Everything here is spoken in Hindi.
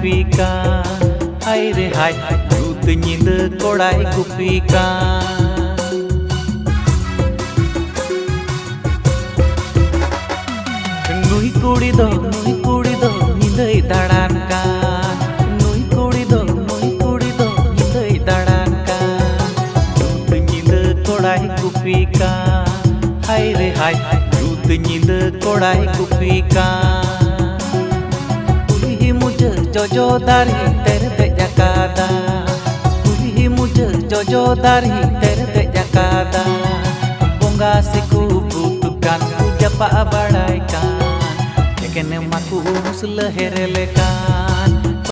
गुपी का हाय रे हाय रुत नींद कोड़ाई गुपी का नुई कुड़ी दो नींदई दाड़ान का नुई कुड़ी दो नींदई दाड़ान का रुत नींद कोड़ाई गुपी का हाय रे हाय रुत नींद कोड़ाई गुपी का कुली मुझे जोजो दारी तेरे ते जकादा कुली मुझे जोजो दारी तेरे ते जकादा बोंगा सिकु बुतुकान जपा बड़ाई का लेकिन माकू मुसल हेरे लेका